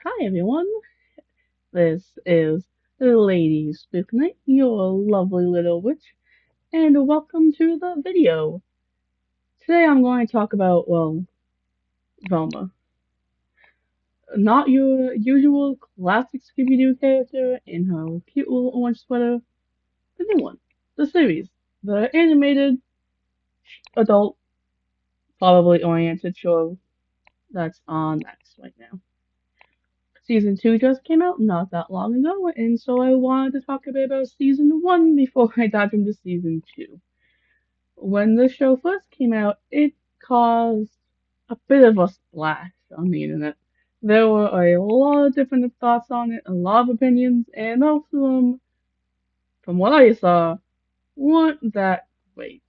Hi everyone, this is Lady Spook Night, your lovely little witch, and welcome to the video. Today I'm going to talk about, well, Velma. Not your usual classic Scooby-Doo character in her cute little orange sweater, the new one, the series, the animated, adult, probably oriented show that's on Max right now. Season 2 just came out not that long ago, and so I wanted to talk a bit about Season 1 before I dive into Season 2. When the show first came out, it caused a bit of a splash on the internet. There were a lot of different thoughts on it, a lot of opinions, and most of them, from what I saw, weren't that great.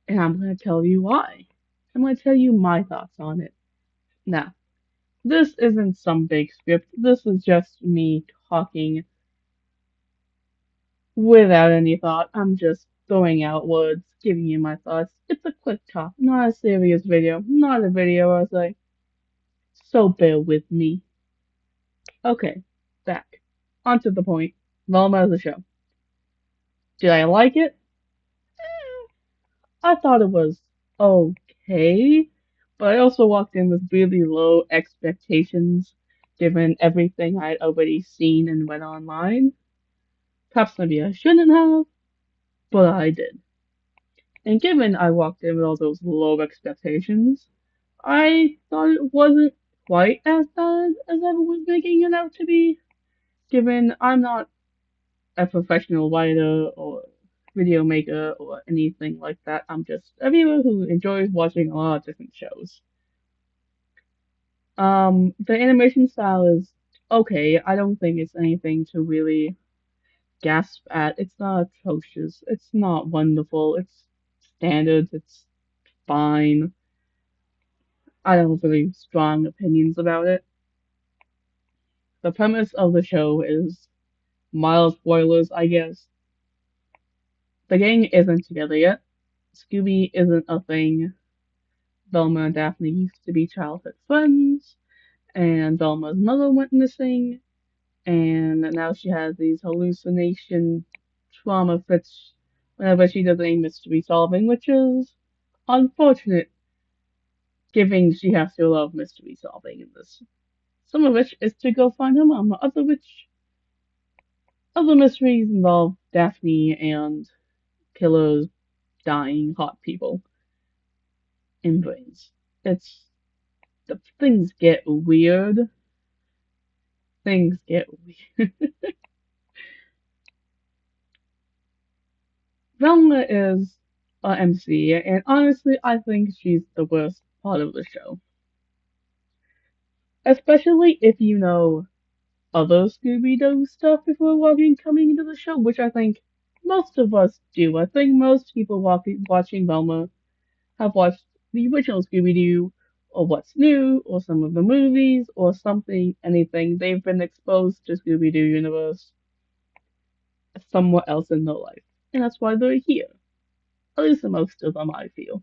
And I'm going to tell you why. I'm going to tell you my thoughts on it. Now, this isn't some big script, this is just me talking without any thought. I'm just throwing out words, giving you my thoughts. It's a quick talk, not a serious video, not a video where I say, so bear with me. Okay, back. Onto the point. Velma as a show. Did I like it? I thought it was okay, but I also walked in with really low expectations given everything I'd already seen and read online. Perhaps maybe I shouldn't have, but I did. And given I walked in with all those low expectations, I thought it wasn't quite as bad as everyone was making it out to be. Given I'm not a professional writer or video maker or anything like that, I'm just a viewer who enjoys watching a lot of different shows. The animation style is okay. I don't think it's anything to really gasp at. It's not atrocious. It's not wonderful. It's standard. It's fine. I don't have really strong opinions about it. The premise of the show is mild spoilers, I guess. The gang isn't together yet. Scooby isn't a thing. Velma and Daphne used to be childhood friends, and Velma's mother went missing, and now she has these hallucination trauma fits whenever she does any mystery solving, which is unfortunate, given she has to love mystery solving in this. Some of which is to go find her mom, other mysteries involve Daphne and killers dying hot people in brains. It's the things get weird. Things get weird. Velma is a MC, and honestly, I think she's the worst part of the show. Especially if you know other Scooby Doo stuff before coming into the show, which I think most of us do. I think most people watching Velma have watched the original Scooby Doo, or What's New, or some of the movies, or something, anything. They've been exposed to Scooby Doo universe somewhere else in their life. And that's why they're here. At least most of them, I feel.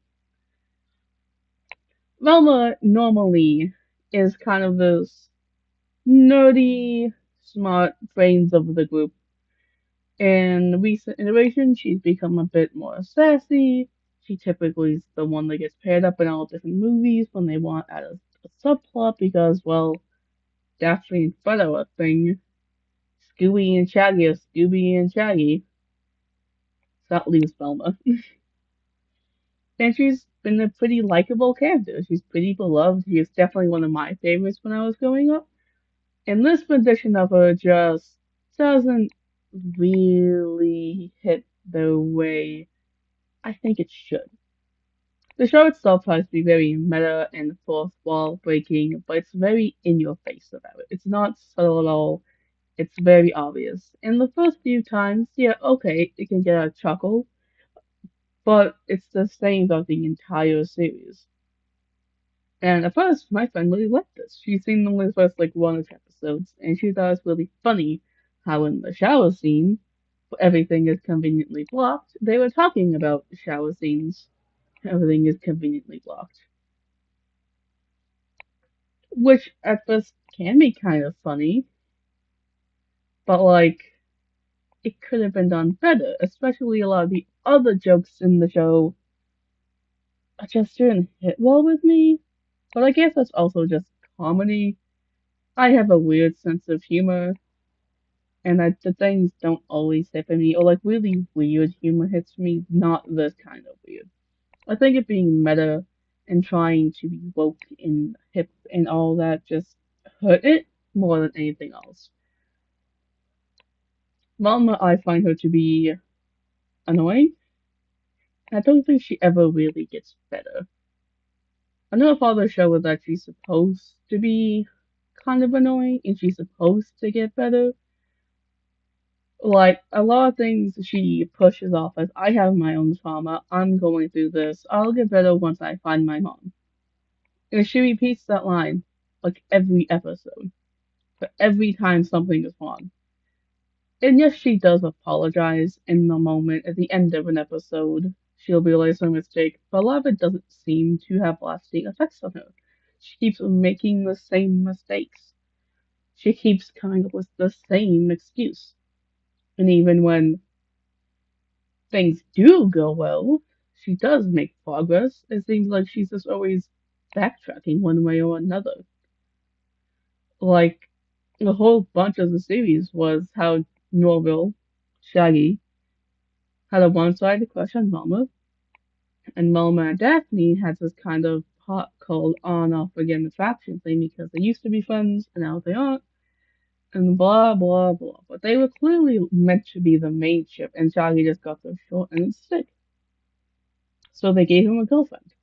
Velma normally is kind of this nerdy, smart brains of the group. In recent iterations, she's become a bit more sassy. She typically is the one that gets paired up in all different movies when they want to add a subplot because, well, Daphne and Fred are a thing. Scooby and Shaggy are Scooby and Shaggy. So that leaves Velma. And she's been a pretty likable character. She's pretty beloved. She is definitely one of my favorites when I was growing up. And this rendition of her just doesn't really hit the way I think it should. The show itself tries to be very meta and fourth wall breaking, but it's very in your face about it. It's not subtle at all. It's very obvious. And the first few times, yeah, okay, it can get a chuckle, but it's the same throughout the entire series. And at first, my friend really liked this. She's seen only the first like one or two episodes, and she thought it was really funny how in the shower scene, where everything is conveniently blocked, they were talking about shower scenes. Everything is conveniently blocked. which at first can be kind of funny, but like it could have been done better, especially a lot of the other jokes in the show just didn't hit well with me. But I guess that's also just comedy. I have a weird sense of humor, and the things don't always hit for me, or like really weird humor hits me, not this kind of weird. I think it being meta and trying to be woke and hip and all that just hurt it more than anything else. Velma, I find her to be annoying. I don't think she ever really gets better. I know Father's show was that she's supposed to be kind of annoying and she's supposed to get better. Like, a lot of things she pushes off as I have my own trauma, I'm going through this, I'll get better once I find my mom. And she repeats that line like every episode, but every time something is wrong. And yes, she does apologize in the moment at the end of an episode. She'll realize her mistake, but a lot of it doesn't seem to have lasting effects on her. She keeps making the same mistakes. She keeps coming up with the same excuse. And even when things do go well, she does make progress. It seems like she's just always backtracking one way or another. Like, the whole bunch of the series was how Norville, Shaggy, had a one-sided crush on Velma, and Velma and Daphne had this kind of hot, cold, on-off again attraction thing because they used to be friends and now they aren't, and blah blah blah. But they were clearly meant to be the main ship, and Shaggy just got the short end of the stick. So they gave him a girlfriend,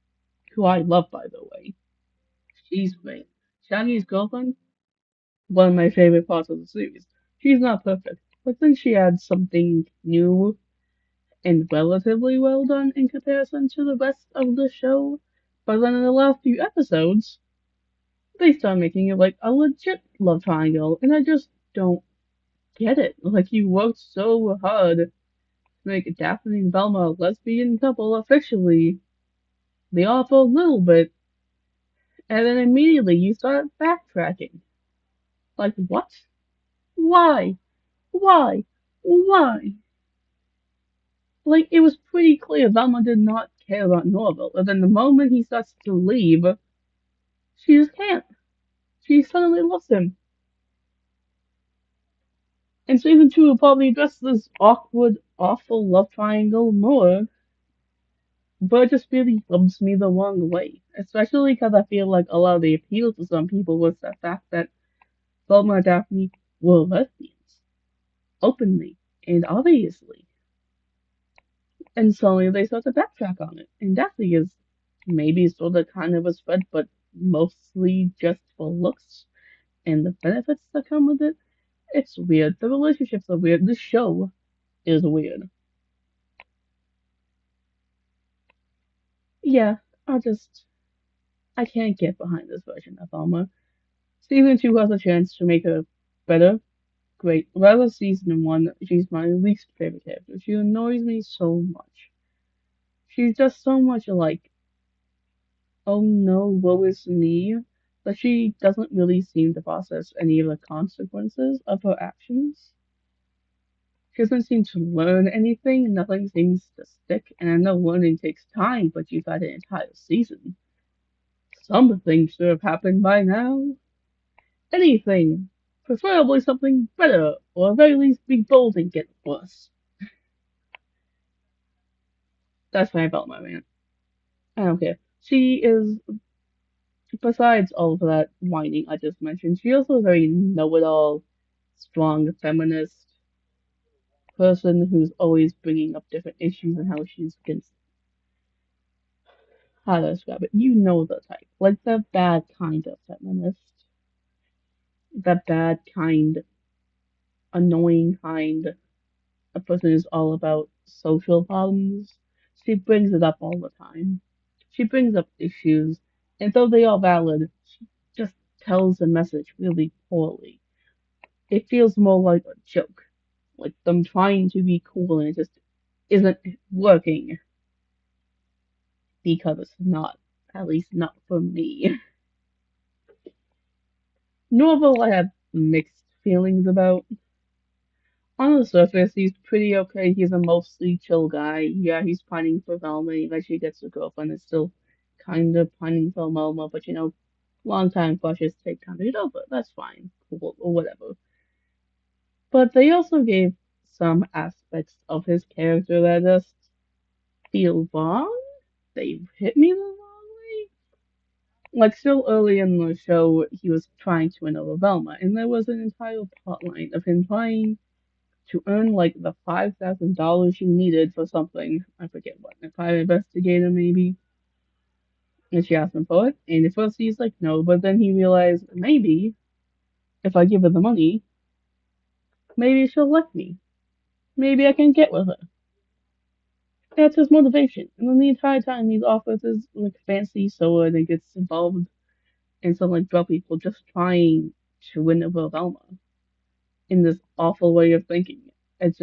who I love, by the way. She's great. Shaggy's girlfriend, one of my favorite parts of the series. She's not perfect, but then she adds something new and relatively well done in comparison to the rest of the show. But then in the last few episodes, they start making it like a legit love triangle, and I just don't get it. Like, you worked so hard to make Daphne and Velma a lesbian couple officially. They offer a little bit, and then immediately you start backtracking. Like, what? Why? Why? Why? Like, it was pretty clear Velma did not care about Norville, and then the moment he starts to leave, she just can't. She suddenly loves him. And season two will probably address this awkward, awful love triangle more, but it just really rubs me the wrong way. Especially because I feel like a lot of the appeal to some people was the fact that Velma and Daphne were lesbians, openly and obviously. And suddenly they start to backtrack on it. And Daphne is maybe sort of kind of a spread, but mostly just for looks and the benefits that come with it. It's weird. The relationships are weird. The show is weird. Yeah, I can't get behind this version of Alma. Season 2 has a chance to make her better. Great. Rather season 1, she's my least favorite character. She annoys me so much. She's just so much like, oh no, woe is me, that she doesn't really seem to process any of the consequences of her actions. She doesn't seem to learn anything, nothing seems to stick, and I know learning takes time, but you've had an entire season. Something should have happened by now. Anything. Preferably something better, or at very least be bold and get worse. That's my Velma, man. I don't care. She is, besides all of that whining I just mentioned, she also a very know-it-all, strong feminist person who's always bringing up different issues and how she's against, how to describe it. You know the type. Like the bad kind of feminist. The bad kind, annoying kind. A person who's all about social problems. She brings it up all the time. She brings up issues, and though they are valid, she just tells the message really poorly. It feels more like a joke, like them trying to be cool and it just isn't working because it's not, at least not for me. Norval I have mixed feelings about. On the surface, he's pretty okay. He's a mostly chill guy. Yeah, he's pining for Velma. He eventually gets a girlfriend. It's still kind of pining for Velma, but long time crushes take time to get over. That's fine, cool, or whatever. But they also gave some aspects of his character that just feel wrong. They hit me the wrong way. Like, still early in the show, he was trying to win over Velma, and there was an entire plotline of him trying to earn like the $5,000 you needed for something. I forget what, a private investigator maybe. And she asked him for it. And at first he's like, no, but then he realized maybe if I give her the money, maybe she'll like me. Maybe I can get with her. That's his motivation. And then the entire time he's off with his like fancy sword and gets involved in some like drug people just trying to win over Velma in this awful way of thinking. It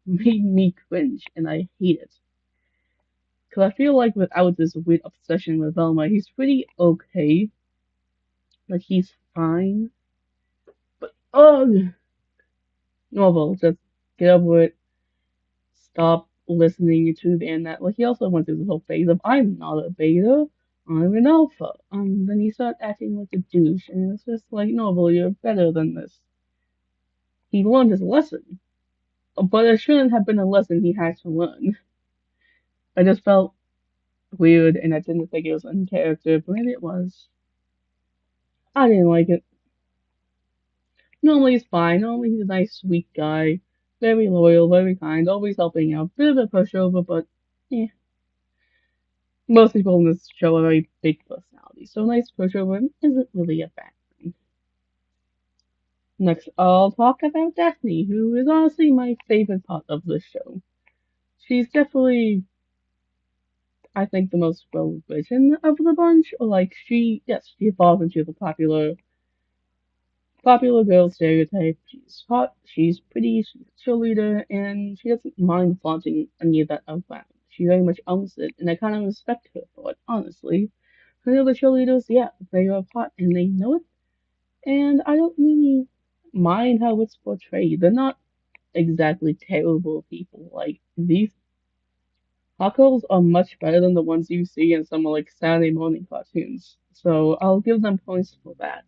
made me cringe and I hate it. Because I feel like without this weird obsession with Velma, he's pretty okay. Like, he's fine. But, ugh! Novel, just get over it. Stop listening to the internet. Like, he also went through this whole phase of, I'm not a beta, I'm an alpha. Then he started acting like a douche, and it's just like, Novel, you're better than this. He learned his lesson. But it shouldn't have been a lesson he had to learn. I just felt weird, and I didn't think it was in character, but maybe it was. I didn't like it. Normally he's fine. Normally he's a nice, sweet guy. Very loyal, very kind, always helping out. Bit of a pushover, but yeah. Most people in this show are very big personalities, so nice pushover isn't really a bad thing. Next, I'll talk about Daphne, who is honestly my favorite part of the show. She's definitely, I think, the most well written of the bunch. Like yes, she falls into the popular girl stereotype. She's hot, she's pretty, she's a cheerleader, and she doesn't mind flaunting any of that around. She very much owns it, and I kind of respect her for it, honestly. The other cheerleaders, yeah, they are hot and they know it, and I don't really mind how it's portrayed. They're not exactly terrible people. Like, these hot girls are much better than the ones you see in some like Saturday morning cartoons, so I'll give them points for that.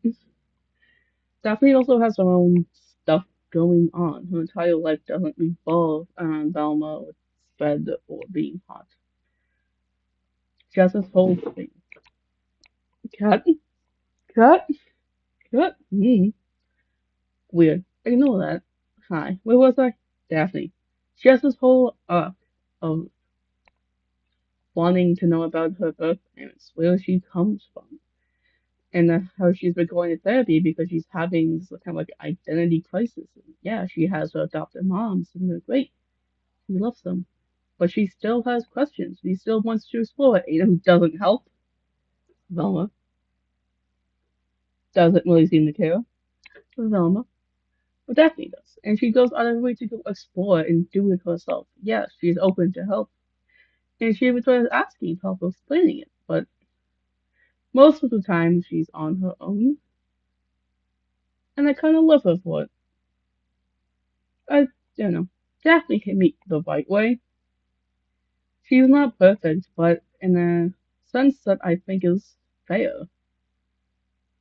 Daphne also has her own stuff going on. Her entire life doesn't revolve around Velma or Fred or being hot. She has this whole thing. Cut, cut, cut. Weird. Ignore that. Hi. Where was I? Daphne. She has this whole arc of wanting to know about her birth parents, where she comes from, and how she's been going to therapy because she's having this kind of like identity crisis. And yeah, she has her adopted moms, and they're great. She loves them. But she still has questions. She still wants to explore it. Who doesn't help? Velma doesn't really seem to care. Velma. But Daphne does. And she goes out of her way to go explore and do it herself. Yes, she's open to help. And she even tries asking help explaining it. But most of the time, she's on her own. And I kind of love her for it. I don't know. Daphne hit me the right way. She's not perfect, but in a sense that I think is fair.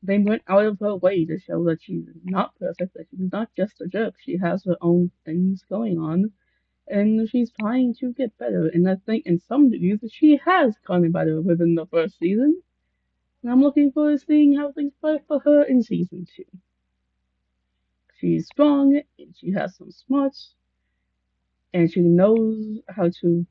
They went out of her way to show that she's not perfect, that she's not just a jerk. She has her own things going on, and she's trying to get better. And I think in some degrees she has gotten better within the first season. And I'm looking forward to seeing how things play for her in season two. She's strong, and she has some smarts, and she knows how to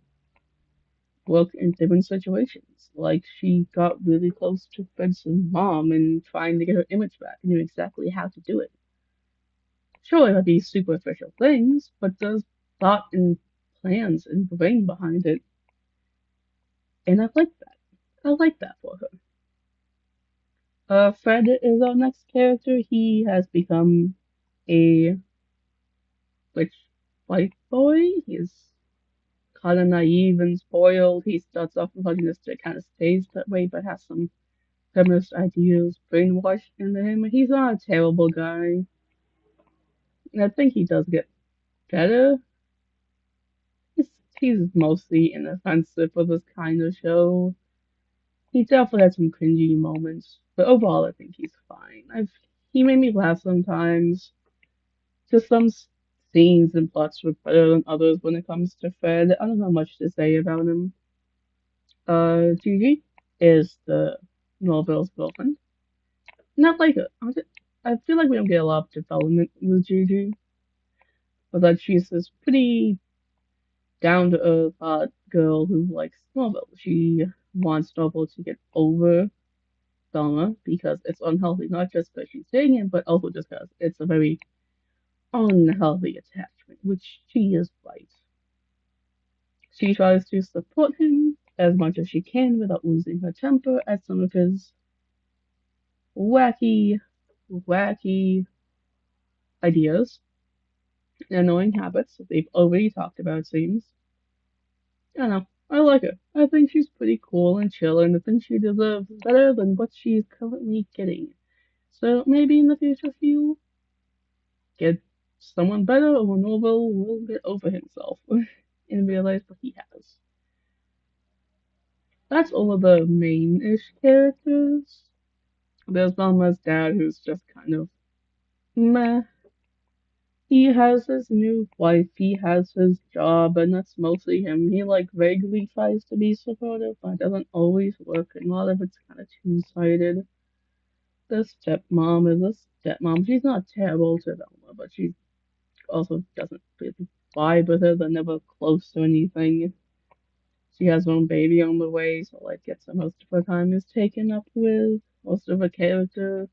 work in different situations. Like she got really close to Fred's mom and trying to get her image back, and knew exactly how to do it. Sure, it would be superficial things, but there's thought and plans and brain behind it, and I like that. I like that for her. Fred is our next character. He has become a rich white boy. He's kind of naive and spoiled. He starts off with just kind of stays that way, but has some feminist ideas brainwashed into him. He's not a terrible guy. And I think he does get better. He's, he's mostly inoffensive for this kind of show. He definitely had some cringy moments, but overall, I think he's fine. He made me laugh sometimes. Just some scenes and plots were better than others when it comes to Fred. I don't know much to say about him. Gigi is the Norville's girlfriend. Not like her. I feel like we don't get a lot of development with Gigi, but that she's this pretty down to earth hot girl who likes Norville. She wants Norville to get over Velma because it's unhealthy, not just because she's dating him, but also just because it's a very unhealthy attachment, which she is right. She tries to support him as much as she can without losing her temper at some of his wacky, wacky ideas and annoying habits that they've already talked about, it seems. I don't know. I like her. I think she's pretty cool and chill, and I think she deserves better than what she's currently getting. So maybe in the future she'll get someone better, or Norville will get over himself and realize what he has. That's all of the main-ish characters. There's Velma's dad, who's just kind of meh. He has his new wife, he has his job, and that's mostly him. He like vaguely tries to be supportive, but it doesn't always work, and a lot of it's kind of two-sided. The stepmom is a stepmom. She's not terrible to Velma, but she also doesn't really vibe with her. They're never close to anything. She has her own baby on the way, so like it's most of her time is taken up with most of her character.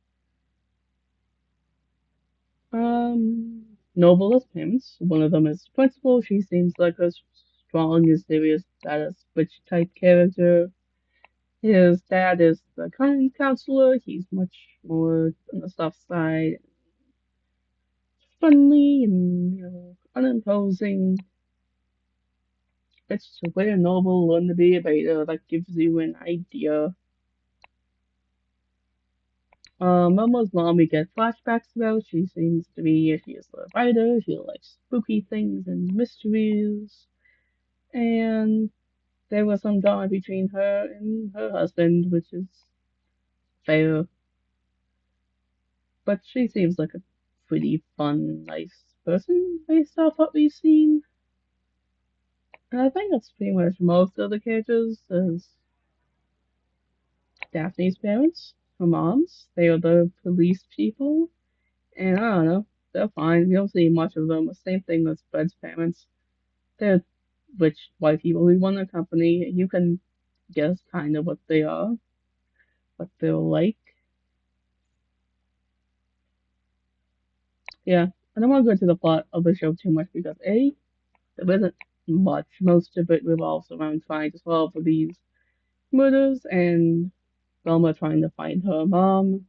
Noble as parents. One of them is principal. She seems like a strong and serious status witch type character. His dad is the kind counselor. He's much more on the soft side, friendly and unimposing. It's where Noble learned to be a beta. That gives you an idea. Momo's mom we get flashbacks about. She seems to be, she is a writer. She likes spooky things and mysteries. And there was some drama between her and her husband, which is fair. But she seems like a pretty fun, nice person based off what we've seen. And I think that's pretty much most of the characters. There's Daphne's parents, her moms. They are the police people. And I don't know, they're fine. We don't see much of them. The same thing with Fred's parents. They're rich white people who run a company. You can guess kind of what they are, what they're like. Yeah, I don't want to go into the plot of the show too much because A, there isn't much. Most of it revolves around trying to solve these murders and Velma trying to find her mom.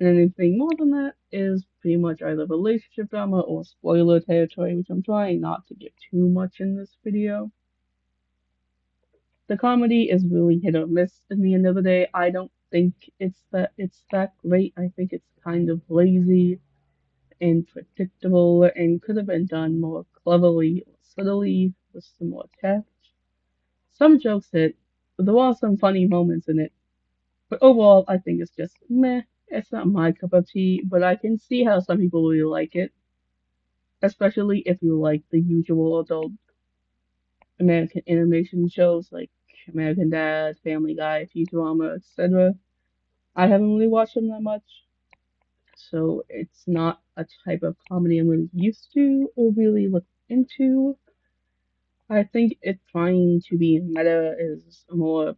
And anything more than that is pretty much either relationship drama or spoiler territory, which I'm trying not to give too much in this video. The comedy is really hit or miss in the end of the day. I don't think it's that great. I think it's kind of lazy and predictable and could have been done more cleverly or subtly with some more tact. Some jokes hit, but there are some funny moments in it. But overall, I think it's just meh. It's not my cup of tea, but I can see how some people really like it, especially if you like the usual adult American animation shows like American Dad, Family Guy, Futurama, etc. I haven't really watched them that much, so it's not a type of comedy I'm really used to or really look into. I think it trying to be meta is more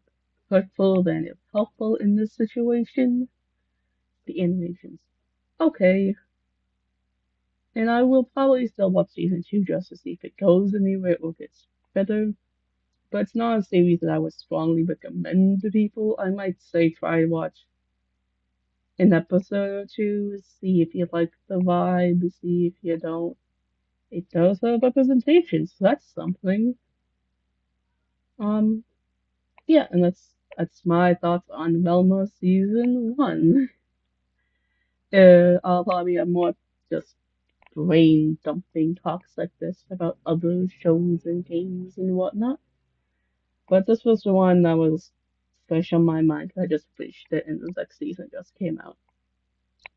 hurtful than it's helpful in this situation. The animation's okay, and I will probably still watch season 2 just to see if it goes anywhere or gets better. But it's not a series that I would strongly recommend to people. I might say try watch an episode or two, see if you like the vibe, see if you don't. It does have representation, so that's something. Um, yeah, and that's That's my thoughts on Velma season 1. I'll probably have more just brain dumping talks like this about other shows and games and whatnot. But this was the one that was fresh on my mind. I just finished it and the next season just came out.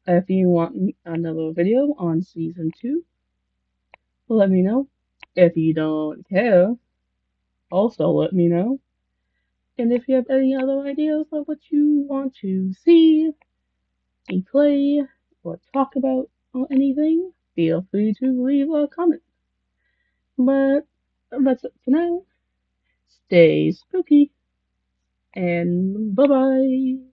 If you want another video on season 2, let me know. If you don't care, also let me know. And if you have any other ideas of what you want to see, me play, or talk about, or anything, feel free to leave a comment. But that's it for now. Stay spooky, and bye bye.